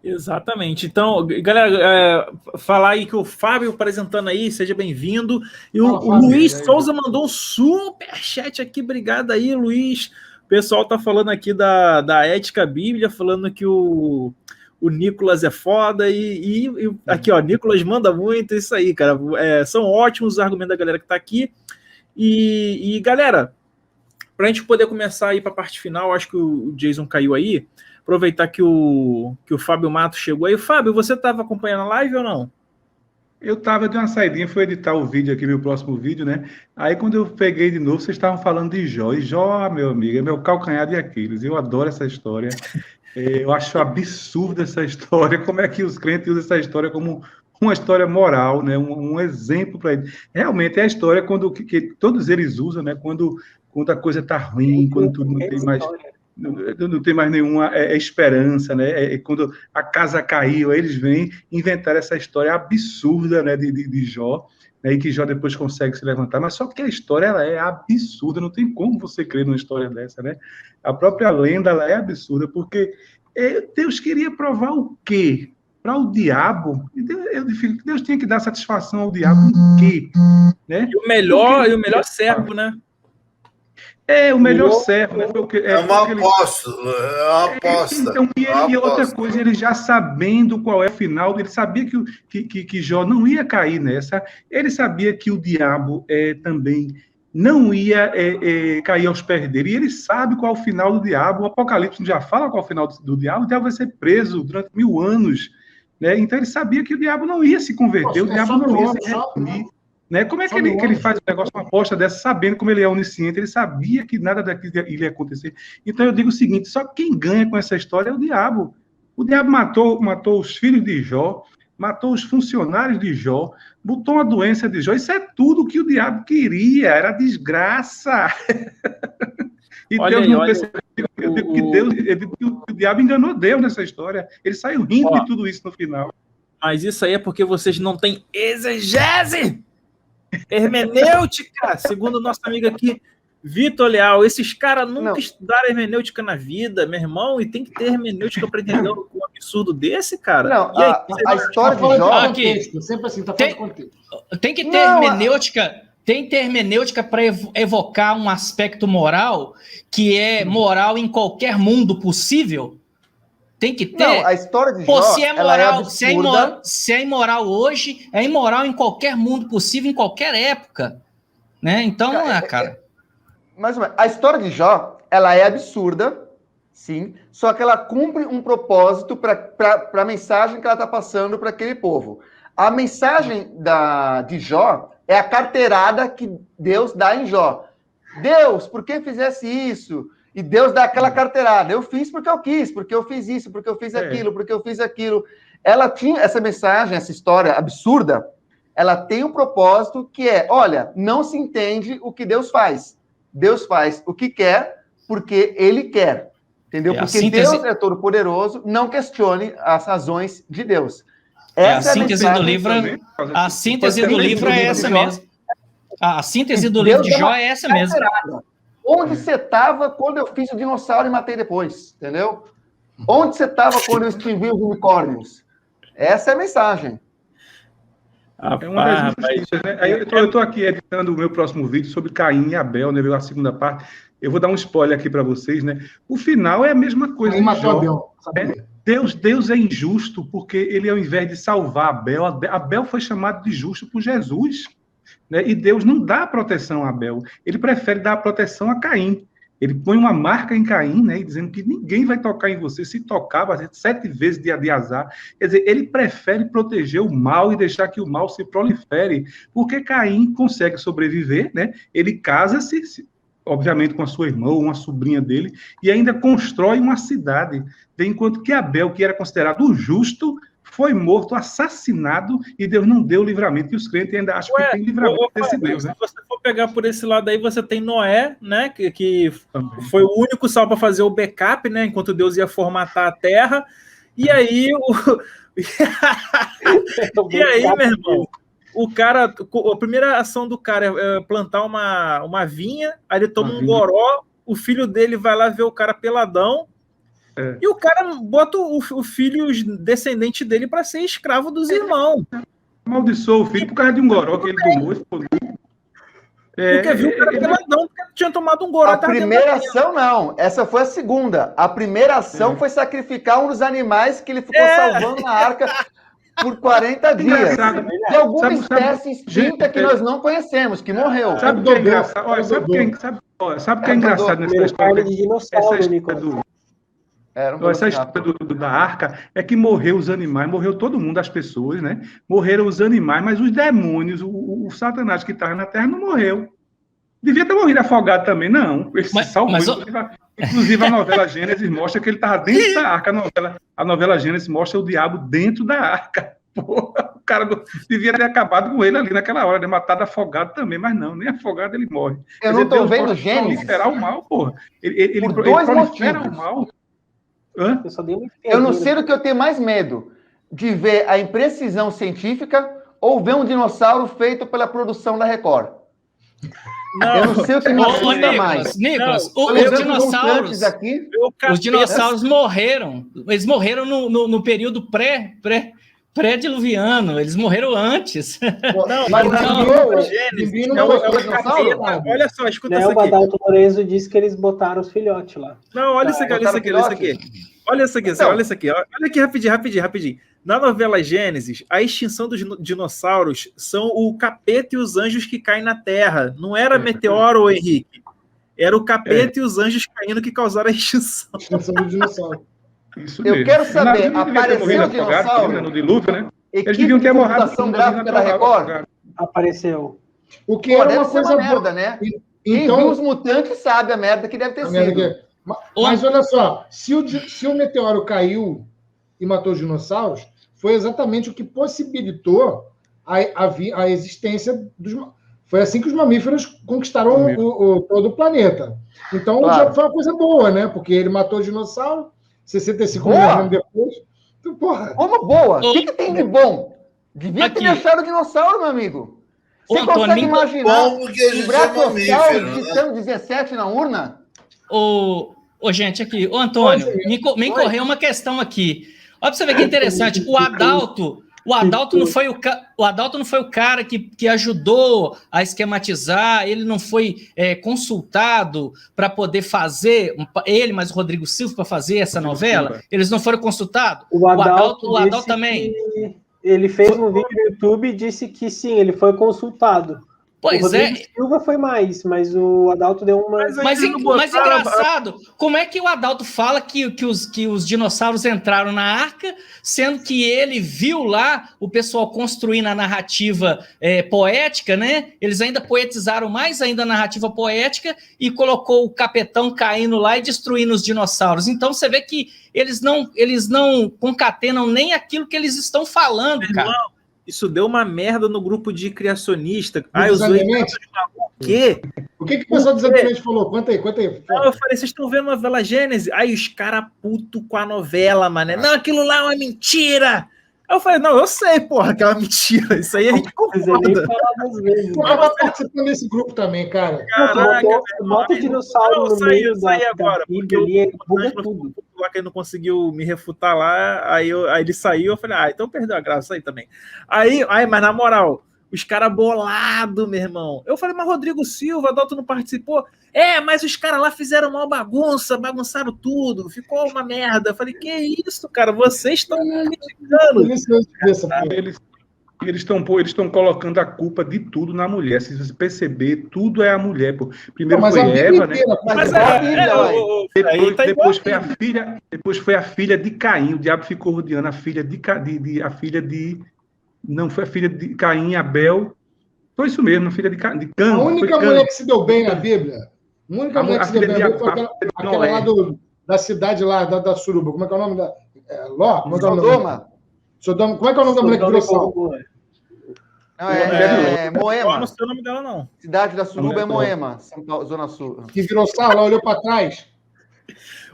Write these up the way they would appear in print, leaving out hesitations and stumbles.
Exatamente. Então, galera, falar aí que o Fábio apresentando aí, seja bem-vindo. E o Luiz Souza mandou um super chat aqui. Obrigado aí, Luiz. O pessoal tá falando aqui da ética bíblia, falando que o Nicolas é foda. E aqui, ó, Nicolas manda muito. Isso aí, cara. São ótimos os argumentos da galera que tá aqui. E galera, pra gente poder começar aí pra parte final, acho que o Jason caiu aí. Aproveitar que o Fábio Matos chegou aí. Fábio, você estava acompanhando a live ou não? Eu de uma saidinha, fui editar o vídeo aqui, meu próximo vídeo, né? Aí quando eu peguei de novo, vocês estavam falando de Jó. E Jó, meu amigo, é meu calcanhar de Aquiles. Eu adoro essa história. Eu acho absurda essa história. Como é que os crentes usam essa história como uma história moral, né? Um exemplo para eles. Realmente é a história que todos eles usam, né? Quando a coisa está ruim, quando tudo não tem mais. Não tem mais nenhuma esperança, né? Quando a casa caiu, aí eles vêm inventar essa história absurda, né, de Jó, né, e que Jó depois consegue se levantar. Mas só que a história ela é absurda, não tem como você crer numa história dessa, né? A própria lenda ela é absurda, porque Deus queria provar o quê? Para o diabo? Deus tinha que dar satisfação ao diabo em quê? Né? E o melhor servo, né? O melhor servo, né? É uma aposta. É uma aposta. Então, e outra coisa, ele já sabendo qual é o final, ele sabia que Jó não ia cair nessa, ele sabia que o diabo também não ia cair aos pés dele, e ele sabe qual é o final do diabo, o Apocalipse já fala qual é o final do diabo, o diabo vai ser preso durante 1000 anos, né? Então ele sabia que o diabo não ia se converter, o diabo não ia se redimir. Né? Como é que ele faz um negócio, uma aposta dessa, sabendo como ele é onisciente? Ele sabia que nada daquilo ia acontecer. Então eu digo o seguinte: só quem ganha com essa história é o diabo. O diabo matou os filhos de Jó, matou os funcionários de Jó, botou uma doença de Jó. Isso é tudo que o diabo queria, era desgraça. E olha Deus aí, não percebeu. Eu digo que o diabo enganou Deus nessa história. Ele saiu rindo de tudo isso no final. Mas isso aí é porque vocês não têm exegese! Hermenêutica, segundo o nosso amigo aqui, Vitor Leal. Esses caras nunca estudaram hermenêutica na vida, meu irmão, e tem que ter hermenêutica para entender um absurdo desse, cara. Não, aí, a história de Jó... Contexto, sempre assim, tá fora do contexto. Tem que ter hermenêutica... Tem que ter hermenêutica para evocar um aspecto moral que é moral em qualquer mundo possível? Tem que ter. Não, a história de Jó, se é moral, se é imoral hoje, é imoral em qualquer mundo possível, em qualquer época, né? Então não é, cara. Mais ou menos. A história de Jó, ela é absurda, sim, só que ela cumpre um propósito para a mensagem que ela está passando para aquele povo. A mensagem de Jó é a carteirada que Deus dá em Jó. Deus, por que fizesse isso? E Deus dá aquela carteirada. Eu fiz porque eu quis, porque eu fiz isso, porque eu fiz aquilo, porque eu fiz aquilo. Ela tinha essa mensagem, essa história absurda, ela tem um propósito que é, olha, não se entende o que Deus faz. Deus faz o que quer, porque Ele quer. Entendeu? Porque Deus é todo-poderoso, não questione as razões de Deus. A síntese do livro, a síntese do livro é essa mesmo. A síntese do livro de Jó é essa mesmo. Onde você estava quando eu fiz o dinossauro e matei depois, entendeu? Onde você estava quando eu extingui os unicórnios? Essa é a mensagem. É uma das injustiças, né? Eu estou aqui editando o meu próximo vídeo sobre Caim e Abel, né? A segunda parte. Eu vou dar um spoiler aqui para vocês, né? O final é a mesma coisa. Deus é injusto porque ele, ao invés de salvar Abel foi chamado de justo por Jesus. Né? E Deus não dá proteção a Abel, ele prefere dar a proteção a Caim. Ele põe uma marca em Caim, né, dizendo que ninguém vai tocar em você, se tocar, vai ser 7 vezes de azar. Quer dizer, ele prefere proteger o mal e deixar que o mal se prolifere, porque Caim consegue sobreviver, né? Ele casa-se, obviamente com a sua irmã ou uma sobrinha dele, e ainda constrói uma cidade, enquanto que Abel, que era considerado o justo, foi morto, assassinado, e Deus não deu livramento. E os crentes ainda acham que tem livramento desse Deus, né? Se você for pegar por esse lado aí, você tem Noé, né? Que foi o único salvo para fazer o backup, né? Enquanto Deus ia formatar a terra. E aí, e aí, meu irmão, o cara, a primeira ação do cara é plantar uma vinha, aí ele toma um goró, o filho dele vai lá ver o cara peladão. E o cara bota o filho, os descendentes dele, para ser escravo dos irmãos. Amaldiçoou o filho por causa de um goró que ele tomou. Porque viu o cara peladão, porque tinha tomado um goró. A primeira ação, não. Essa foi a segunda. A primeira ação foi sacrificar um dos animais que ele ficou salvando na arca por 40 dias. De alguma espécie extinta que nós não conhecemos, que morreu. Sabe o que é engraçado? Olha, sabe o que é engraçado nessa história? Essa história da arca é que morreu os animais, morreu todo mundo, as pessoas, né? Morreram os animais, mas os demônios, o Satanás que estava na terra não morreu. Devia ter morrido afogado também, não. Ele se salvou. Inclusive, a novela Gênesis mostra que ele estava dentro da arca. A novela Gênesis mostra o diabo dentro da arca. Porra, o cara devia ter acabado com ele ali naquela hora, né? Matado afogado também, mas não, nem afogado ele morre. Eu não estou vendo Gênesis. Proliferar o mal, porra. Ele prolifera o mal. Eu não sei do que eu tenho mais medo, de ver a imprecisão científica ou ver um dinossauro feito pela produção da Record. Não, eu não sei o que me assusta mais. Nicolas, os dinossauros morreram. Eles morreram no período pré-diluviano. Eles morreram antes. Olha só, escuta isso aqui. O Adalto Lorenzo disse que eles botaram os filhotes lá. Não, olha isso aqui. Olha isso aqui. Olha aqui rapidinho. Na novela Gênesis, a extinção dos dinossauros são o capeta e os anjos que caem na Terra. Não era meteoro, Henrique. Era o capeta e os anjos caindo que causaram a extinção. Do dinossauro. Eu quero saber, apareceu o dinossauro? No dilúvio, né? Eles deviam ter morrido. Gráfica da Record? Apareceu. O que era uma coisa merda, né? Quem viu os mutantes sabe a merda que deve ter sido. Mas olha só, se o meteoro caiu e matou os dinossauros, foi exatamente o que possibilitou a existência dos... Foi assim que os mamíferos conquistaram todo o planeta. Então, já foi uma coisa boa, né? Porque ele matou o dinossauro, 65 anos depois. Então, porra. Como boa? O que tem de bom? Devia ter achado o dinossauro, meu amigo. Você consegue imaginar um brachiosauro digitando 17 na urna? Gente, aqui. Ô, Antônio, me incorreu uma questão aqui. Olha pra você ver que interessante. O Adalto não foi o cara que ajudou a esquematizar, ele não foi consultado para poder fazer, mas o Rodrigo Silva para fazer essa novela? Eles não foram consultados? O Adalto também. Ele fez um vídeo no YouTube e disse que sim, ele foi consultado. Pois o Rodrigo Silva foi mais, mas o Adalto deu uma... Mas engraçado, como é que o Adalto fala que os dinossauros entraram na arca, sendo que ele viu lá o pessoal construindo a narrativa poética, né? Eles ainda poetizaram mais ainda a narrativa poética e colocou o capetão caindo lá e destruindo os dinossauros. Então você vê que eles não concatenam nem aquilo que eles estão falando, cara. Isso deu uma merda no grupo de criacionista. O que o pessoal dos ambientes falou? Conta aí. Não, eu falei, vocês estão vendo a novela Gênesis? Aí os caras putos com a novela, mané. Não, aquilo lá é uma mentira. Aí eu falei, não, eu sei, porra, que é uma mentira. Isso aí a gente concorda. Eu tava participando desse grupo também, cara. Caraca, bota o dinossauro no meio agora, porque ele buga tudo. Lá que ele não conseguiu me refutar lá, aí ele saiu, eu falei, então perdeu a graça aí também. Aí, mas na moral, os caras bolados, meu irmão. Eu falei, mas Rodrigo Silva, Adalto não participou? Mas os caras lá fizeram uma bagunça, bagunçaram tudo, ficou uma merda. Eu falei, que isso, cara, vocês estão me criticando. Eles estão colocando a culpa de tudo na mulher. Se você perceber, tudo é a mulher. Pô. Primeiro foi Eva, né? Depois foi a filha de Caim. O diabo ficou rodeando a filha de não, foi a filha de Caim e Abel. Foi isso mesmo, a filha de Cã. A única mulher que se deu bem na Bíblia, a única mulher que se deu bem na Bíblia foi aquela lá da cidade lá, da Suruba. Como é que é o nome da... Ló? Sodoma. Como é que é o nome da mulher que virou sal? Não, Moema. Não sei o nome dela, não. Cidade da Suruba é Moema, Zona Sul. Que virou sal, ela olhou para trás.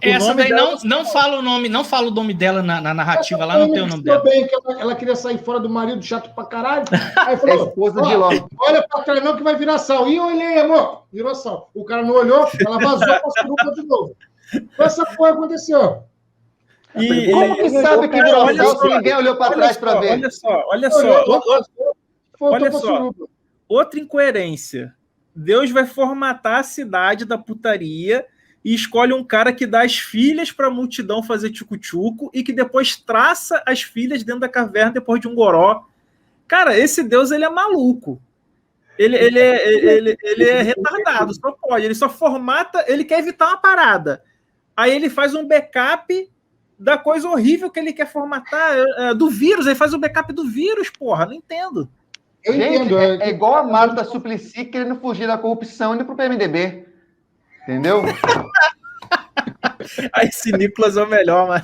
Essa daí não fala o nome, não fala o nome dela na narrativa, lá não tem o nome dela. Bem, que ela queria sair fora do marido, chato pra caralho. Aí falou, esposa de Ló. Olha pra trás não que vai virar sal. E eu olhei, amor, virou sal. O cara não olhou, ela vazou pra Suruba de novo. Essa porra aconteceu. Como que sabe que virou céu se ninguém olhou para trás para ver? Olha só. Outra incoerência. Deus vai formatar a cidade da putaria e escolhe um cara que dá as filhas para a multidão fazer tchucu-tchucu e que depois traça as filhas dentro da caverna depois de um goró. Cara, esse Deus, ele é maluco. Ele é retardado, só pode. Ele só formata, ele quer evitar uma parada. Aí ele faz um backup da coisa horrível que ele quer formatar, do vírus. Ele faz o backup do vírus, porra. Não entendo. Eu entendo. É igual a Marta Suplicy querendo fugir da corrupção indo pro PMDB. Entendeu? Aí esse Nicolas é o melhor, mano.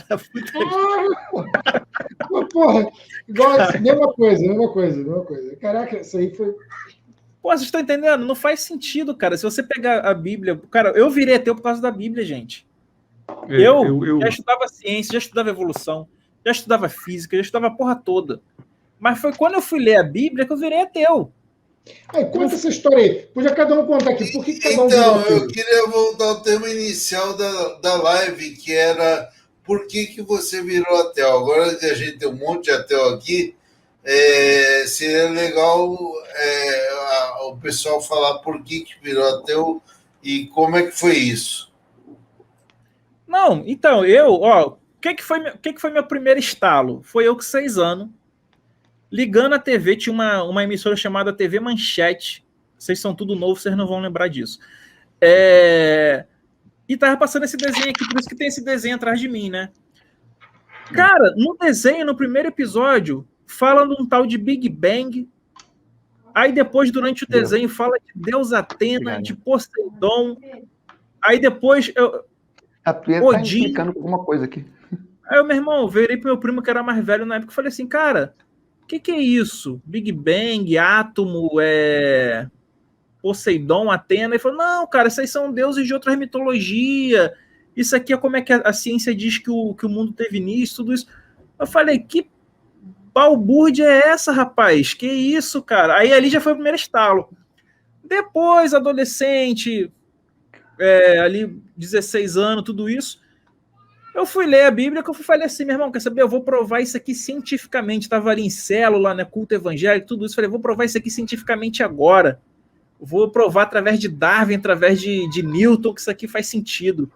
Porra, igual, mesma coisa. Caraca, isso aí foi... Pô, vocês estão entendendo? Não faz sentido, cara. Se você pegar a Bíblia... Cara, eu virei ateu por causa da Bíblia, gente. Eu já estudava ciência, já estudava evolução, já estudava física, já estudava a porra toda. Mas foi quando eu fui ler a Bíblia que eu virei ateu. Aí, conta essa história aí. Podia cada um contar aqui. Por que cada um então, eu queria voltar ao tema inicial da live, que era por que você virou ateu. Agora que a gente tem um monte de ateu aqui, seria legal o pessoal falar por que virou ateu e como é que foi isso. Não, então, o que foi meu primeiro estalo? Foi eu com 6 anos, ligando a TV, tinha uma emissora chamada TV Manchete. Vocês são tudo novo, vocês não vão lembrar disso. E tava passando esse desenho aqui, por isso que tem esse desenho atrás de mim, né? Cara, no desenho, no primeiro episódio, fala de um tal de Big Bang. Aí depois, durante o desenho, fala de Deus Atena, de Poseidon. Aí depois... A Twitter tá explicando alguma coisa aqui. Aí meu irmão, virei pro meu primo que era mais velho na época e falei assim, cara, o que é isso? Big Bang, átomo, Poseidon, Atena? Ele falou, não, cara, esses aí são deuses de outras mitologias. Isso aqui é como é que a ciência diz que o mundo teve início, tudo isso. Eu falei, que balbúrdia é essa, rapaz? Que isso, cara? Aí ali já foi o primeiro estalo. Depois, adolescente... ali 16 anos, tudo isso, eu fui ler a Bíblia, que eu falei assim, meu irmão, quer saber, eu vou provar isso aqui cientificamente, estava ali em célula, né, culto evangélico, tudo isso, falei, vou provar isso aqui cientificamente agora, vou provar através de Darwin, através de Newton, que isso aqui faz sentido.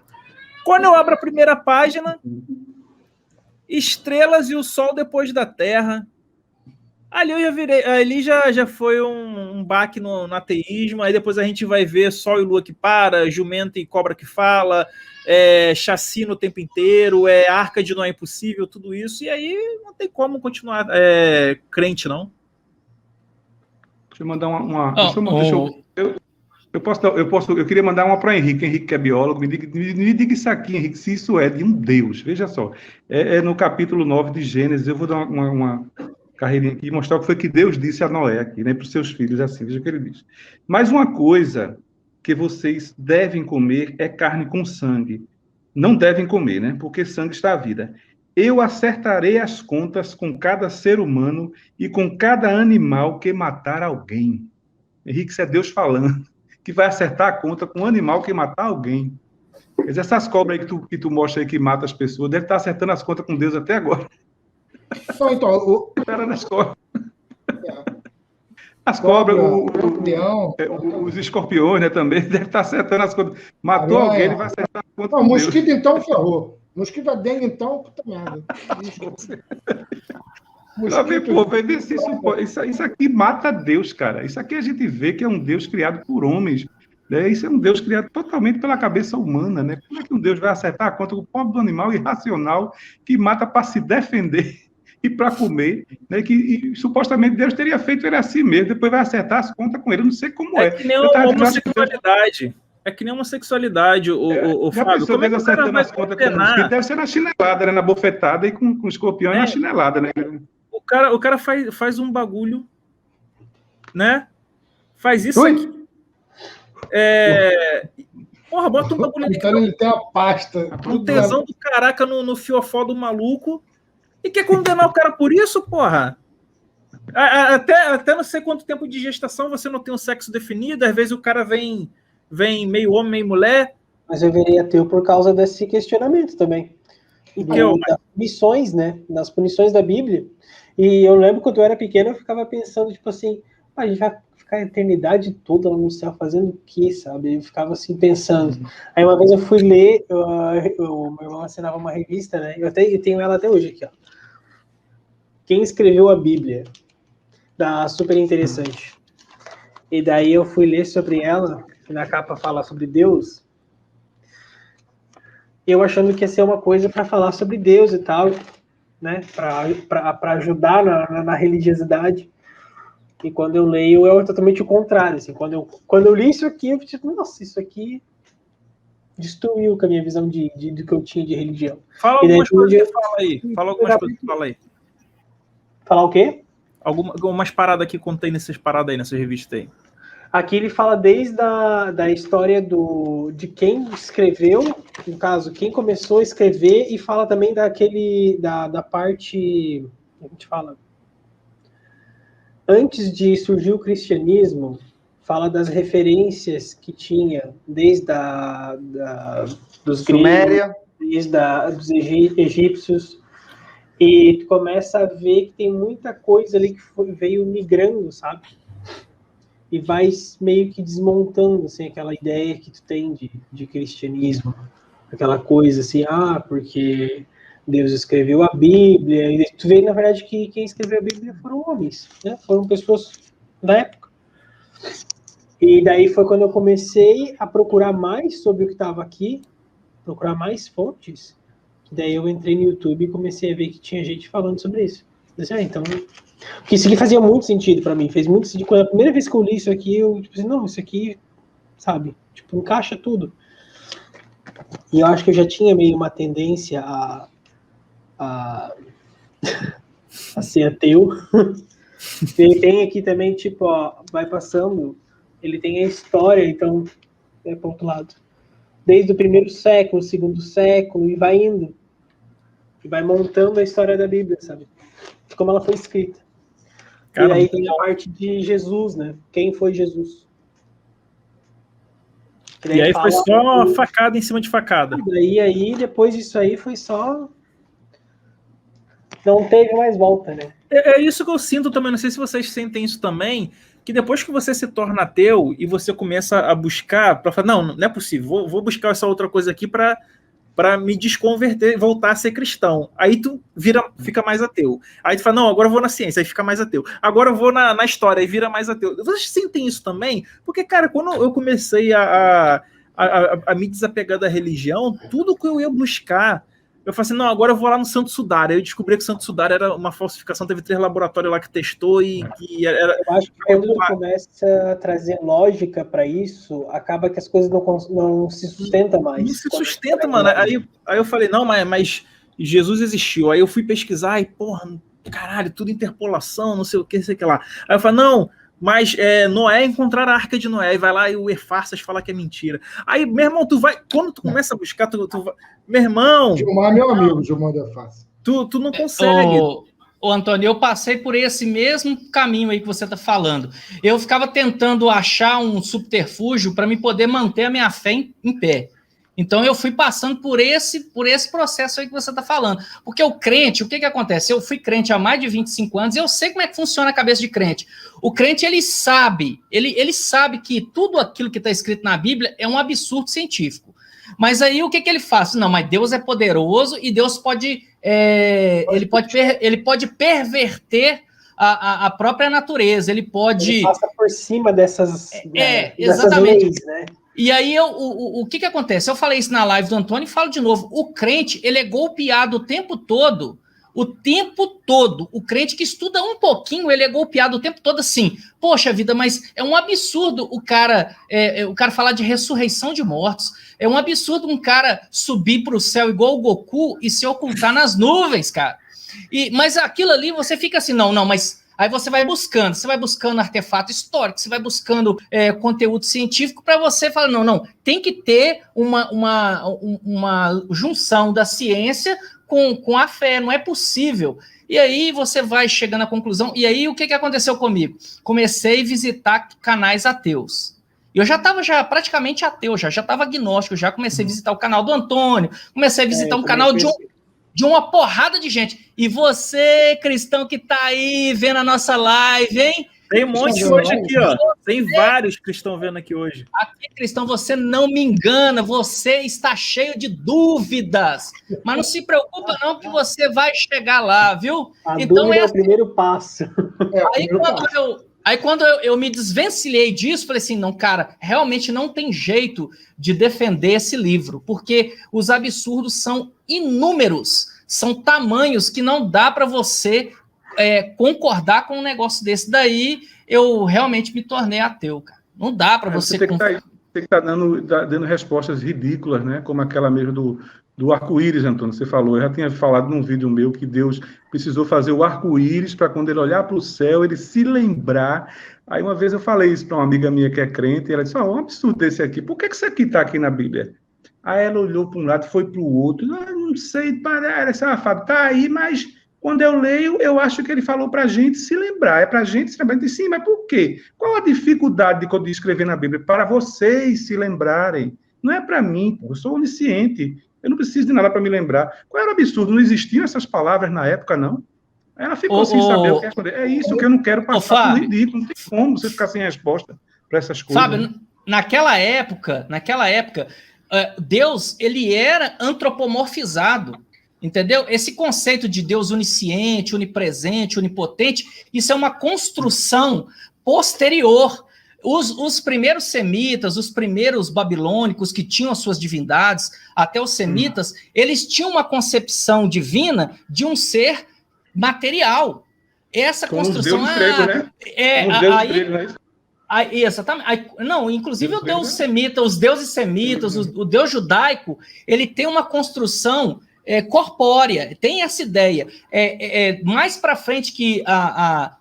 Quando eu abro a primeira página, estrelas e o sol depois da Terra, ali eu já virei, ali já foi um baque no ateísmo, aí depois a gente vai ver sol e lua que para, jumenta e cobra que fala, chacina o tempo inteiro, arca de Noé impossível, tudo isso, e aí não tem como continuar crente, não. Deixa eu mandar eu queria mandar uma para o Henrique, que é biólogo, me diga isso aqui, Henrique, se isso é de um Deus, veja só, no capítulo 9 de Gênesis, eu vou dar uma carreirinha aqui e mostrar o que foi que Deus disse a Noé aqui, né, para os seus filhos, assim, veja o que ele diz. Mas uma coisa que vocês devem comer é carne com sangue. Não devem comer, né, porque sangue está a vida. Eu acertarei as contas com cada ser humano e com cada animal que matar alguém. Henrique, isso é Deus falando, que vai acertar a conta com um animal que matar alguém. Quer dizer, essas cobras aí que tu mostra aí que mata as pessoas, deve estar acertando as contas com Deus até agora. Então, Era nas cobras. As cobras, os escorpiões, né, também, deve estar acertando as contas. Matou alguém, ele vai acertar as contas. Não, mosquito, Deus. Então, ferrou. Mosquito a dengue, então, puta merda. Isso aqui mata Deus, cara. Isso aqui a gente vê que é um Deus criado por homens. Né? Isso é um Deus criado totalmente pela cabeça humana. Né? Como é que um Deus vai acertar a conta com o pobre do animal irracional que mata para se defender e para comer, né? E supostamente Deus teria feito ele assim mesmo, depois vai acertar as contas com ele, eu não sei como é. É que nem uma homossexualidade. É que nem uma sexualidade, o Fábio. Como é que o cara vai condenar? Deve ser na chinelada, né? Na bofetada e com escorpião na chinelada, né? O cara faz um bagulho, né? Faz isso aqui. Porra, bota um bagulho ali. Então ele tem uma pasta. Um tesão do caraca no fiofó do maluco. E quer condenar o cara por isso, porra? Até não sei quanto tempo de gestação você não tem um sexo definido, às vezes o cara vem meio homem, meio mulher. Mas eu virei ateu por causa desse questionamento também. das punições, né? Das punições da Bíblia. E eu lembro quando eu era pequeno, eu ficava pensando, tipo assim, a gente vai ficar a eternidade toda lá no céu fazendo o quê, sabe? Eu ficava assim pensando. Aí uma vez eu fui ler, meu irmão assinava uma revista, né? Eu tenho ela até hoje aqui, ó. Quem escreveu a Bíblia? Super interessante. E daí eu fui ler sobre ela, que na capa fala sobre Deus, eu achando que ia ser uma coisa para falar sobre Deus e tal, né, para ajudar na religiosidade. E quando eu leio, é totalmente o contrário. Assim, quando eu li isso aqui, eu tipo, nossa, isso aqui destruiu com a minha visão do que eu tinha de religião. Fala algumas coisas que fala aí. Fala algumas coisas que fala aí. Falar o quê? Algumas paradas que contém nessas paradas aí, nessas revistas aí. Aqui ele fala desde da história de quem escreveu, no caso, quem começou a escrever, e fala também da parte, a gente fala, antes de surgir o cristianismo, fala das referências que tinha, desde dos gregos, desde dos egípcios, e tu começa a ver que tem muita coisa ali que veio migrando, sabe? E vai meio que desmontando, assim, aquela ideia que tu tem de cristianismo. Aquela coisa assim, porque Deus escreveu a Bíblia. E tu vê, na verdade, que quem escreveu a Bíblia foram homens, né? Foram pessoas da época. E daí foi quando eu comecei a procurar mais sobre o que estava aqui, procurar mais fontes. Daí eu entrei no YouTube e comecei a ver que tinha gente falando sobre isso. Então... Porque isso aqui fazia muito sentido pra mim, fez muito sentido. Quando a primeira vez que eu li isso aqui, eu tipo assim, não, isso aqui, sabe, tipo, encaixa tudo. E eu acho que eu já tinha meio uma tendência a ser ateu. Ele tem aqui também, tipo, ó, vai passando, ele tem a história, então, é pro outro lado. Desde o 1º século, 2º século, e vai indo. E vai montando a história da Bíblia, sabe? Como ela foi escrita. Caramba. E aí tem a parte de Jesus, né? Quem foi Jesus? E aí foi só facada em cima de facada. E aí, depois disso aí, foi só... Não teve mais volta, né? É isso que eu sinto também, não sei se vocês sentem isso também, que depois que você se torna ateu e você começa a buscar, para falar, não é possível, vou buscar essa outra coisa aqui para me desconverter e voltar a ser cristão. Aí tu fica mais ateu. Aí tu fala, não, agora eu vou na ciência, aí fica mais ateu. Agora eu vou na história, aí vira mais ateu. Vocês sentem isso também? Porque, cara, quando eu comecei a me desapegar da religião, tudo que eu ia buscar, eu falei assim, não, agora eu vou lá no Santo Sudário. Aí eu descobri que o Santo Sudário era uma falsificação, teve 3 laboratórios lá que testou e que era... Eu acho que quando ele começa a trazer lógica para isso, acaba que as coisas não se sustentam mais. Não se sustenta, mano. Aí eu falei, não, mas Jesus existiu. Aí eu fui pesquisar e, porra, caralho, tudo interpolação, não sei o que, sei o que lá. Aí eu falei, não, mas Noé encontrar a Arca de Noé, e vai lá e o Efarsas fala que é mentira. Aí, meu irmão, quando tu começa a buscar, meu irmão... Gilmar é meu amigo, Gilmar de Efarsas. Tu não consegue... Ô, Antônio, eu passei por esse mesmo caminho aí que você está falando. Eu ficava tentando achar um subterfúgio para me poder manter a minha fé em pé. Então, eu fui passando por esse processo aí que você está falando. Porque o crente, o que acontece? Eu fui crente há mais de 25 anos e eu sei como é que funciona a cabeça de crente. O crente, ele sabe que tudo aquilo que está escrito na Bíblia é um absurdo científico. Mas aí, o que ele faz? Não, mas Deus é poderoso e Deus pode... ele pode perverter a própria natureza. Ele passa por cima dessas exatamente. Leis, né? E aí, o que acontece? Eu falei isso na live do Antônio e falo de novo. O crente, ele é golpeado o tempo todo. O crente que estuda um pouquinho, ele é golpeado o tempo todo assim. Poxa vida, mas é um absurdo o cara falar de ressurreição de mortos. É um absurdo um cara subir para o céu igual o Goku e se ocultar nas nuvens, cara. Mas aquilo ali, você fica assim, não, mas... Aí você vai buscando artefato histórico, você vai buscando conteúdo científico para você falar, não, tem que ter uma junção da ciência com a fé, não é possível. E aí você vai chegando à conclusão, e aí o que aconteceu comigo? Comecei a visitar canais ateus. Eu já estava praticamente ateu, já estava agnóstico, já comecei a visitar o canal do Antônio, comecei a visitar um canal de um... de uma porrada de gente. E você, cristão que tá aí vendo a nossa live, hein? Tem um monte hoje aqui, ó. Tem vários que estão vendo aqui hoje. Aqui, cristão, você não me engana, você está cheio de dúvidas. Mas não se preocupa não que você vai chegar lá, viu? A dúvida é o primeiro passo. Aí quando eu me desvencilhei disso, falei assim, não, cara, realmente não tem jeito de defender esse livro, porque os absurdos são inúmeros, são tamanhos que não dá para você concordar com um negócio desse. Daí eu realmente me tornei ateu, cara. Não dá para você... Tem que estar dando respostas ridículas, né? Como aquela mesmo do arco-íris, Antônio, você falou. Eu já tinha falado num vídeo meu que Deus precisou fazer o arco-íris para quando ele olhar para o céu, ele se lembrar. Aí uma vez eu falei isso para uma amiga minha que é crente, e ela disse, um absurdo esse aqui, por que isso aqui está aqui na Bíblia? Aí ela olhou para um lado, foi para o outro, não sei, parece, Fábio, tá aí, mas quando eu leio, eu acho que ele falou para a gente se lembrar, é para a gente se lembrar. Eu disse, sim, mas por quê? Qual a dificuldade de escrever na Bíblia? Para vocês se lembrarem, não é para mim, eu sou onisciente, eu não preciso de nada para me lembrar. Qual era o absurdo? Não existiam essas palavras na época, não? Ela ficou sem saber o que responder. É isso que eu não quero passar por ridículo. Não tem como você ficar sem resposta para essas coisas. Fábio, naquela época, Deus, ele era antropomorfizado, entendeu? Esse conceito de Deus onisciente, onipresente, onipotente, isso é uma construção posterior. Os primeiros semitas, os primeiros babilônicos que tinham as suas divindades, até os semitas, eles tinham uma concepção divina de um ser material. Essa construção... Exatamente. Não, inclusive o Deus semita, os deuses semitas, o Deus judaico, ele tem uma construção corpórea, tem essa ideia. Mais para frente que,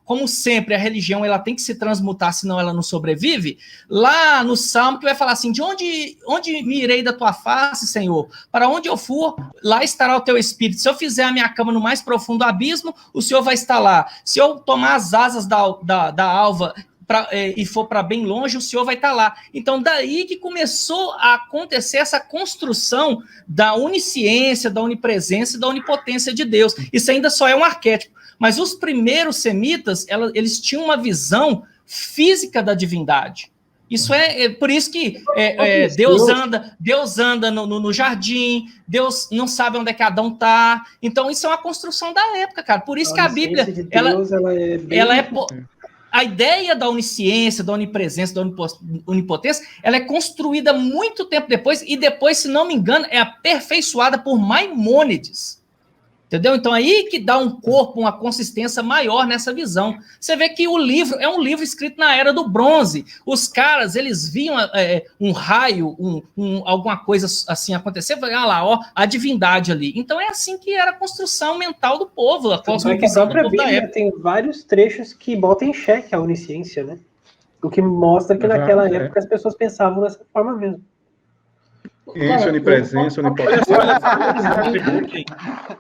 como sempre, a religião ela tem que se transmutar, senão ela não sobrevive, lá no Salmo que vai falar assim, de onde me irei da tua face, Senhor? Para onde eu for, lá estará o teu espírito. Se eu fizer a minha cama no mais profundo abismo, o Senhor vai estar lá. Se eu tomar as asas da alva e for para bem longe, o Senhor vai estar lá. Então, daí que começou a acontecer essa construção da onisciência, da onipresença e da onipotência de Deus. Isso ainda só é um arquétipo. Mas os primeiros semitas, eles tinham uma visão física da divindade. Isso por isso que Deus anda no jardim, Deus não sabe onde é que Adão está. Então, isso é uma construção da época, cara. Por isso que a Bíblia... A ideia da onisciência, da onipresença, da onipotência, ela é construída muito tempo depois, e depois, se não me engano, é aperfeiçoada por Maimônides. Entendeu? Então, aí que dá um corpo, uma consistência maior nessa visão. Você vê que o livro é um livro escrito na Era do Bronze. Os caras, eles viam um raio, alguma coisa assim acontecer, falaram, lá, ó, a divindade ali. Então, é assim que era a construção mental do povo, a cosmovisão do povo da época. Tem vários trechos que botam em xeque a onisciência, né? O que mostra que naquela época as pessoas pensavam dessa forma mesmo. Isso, onipresença, onipotência.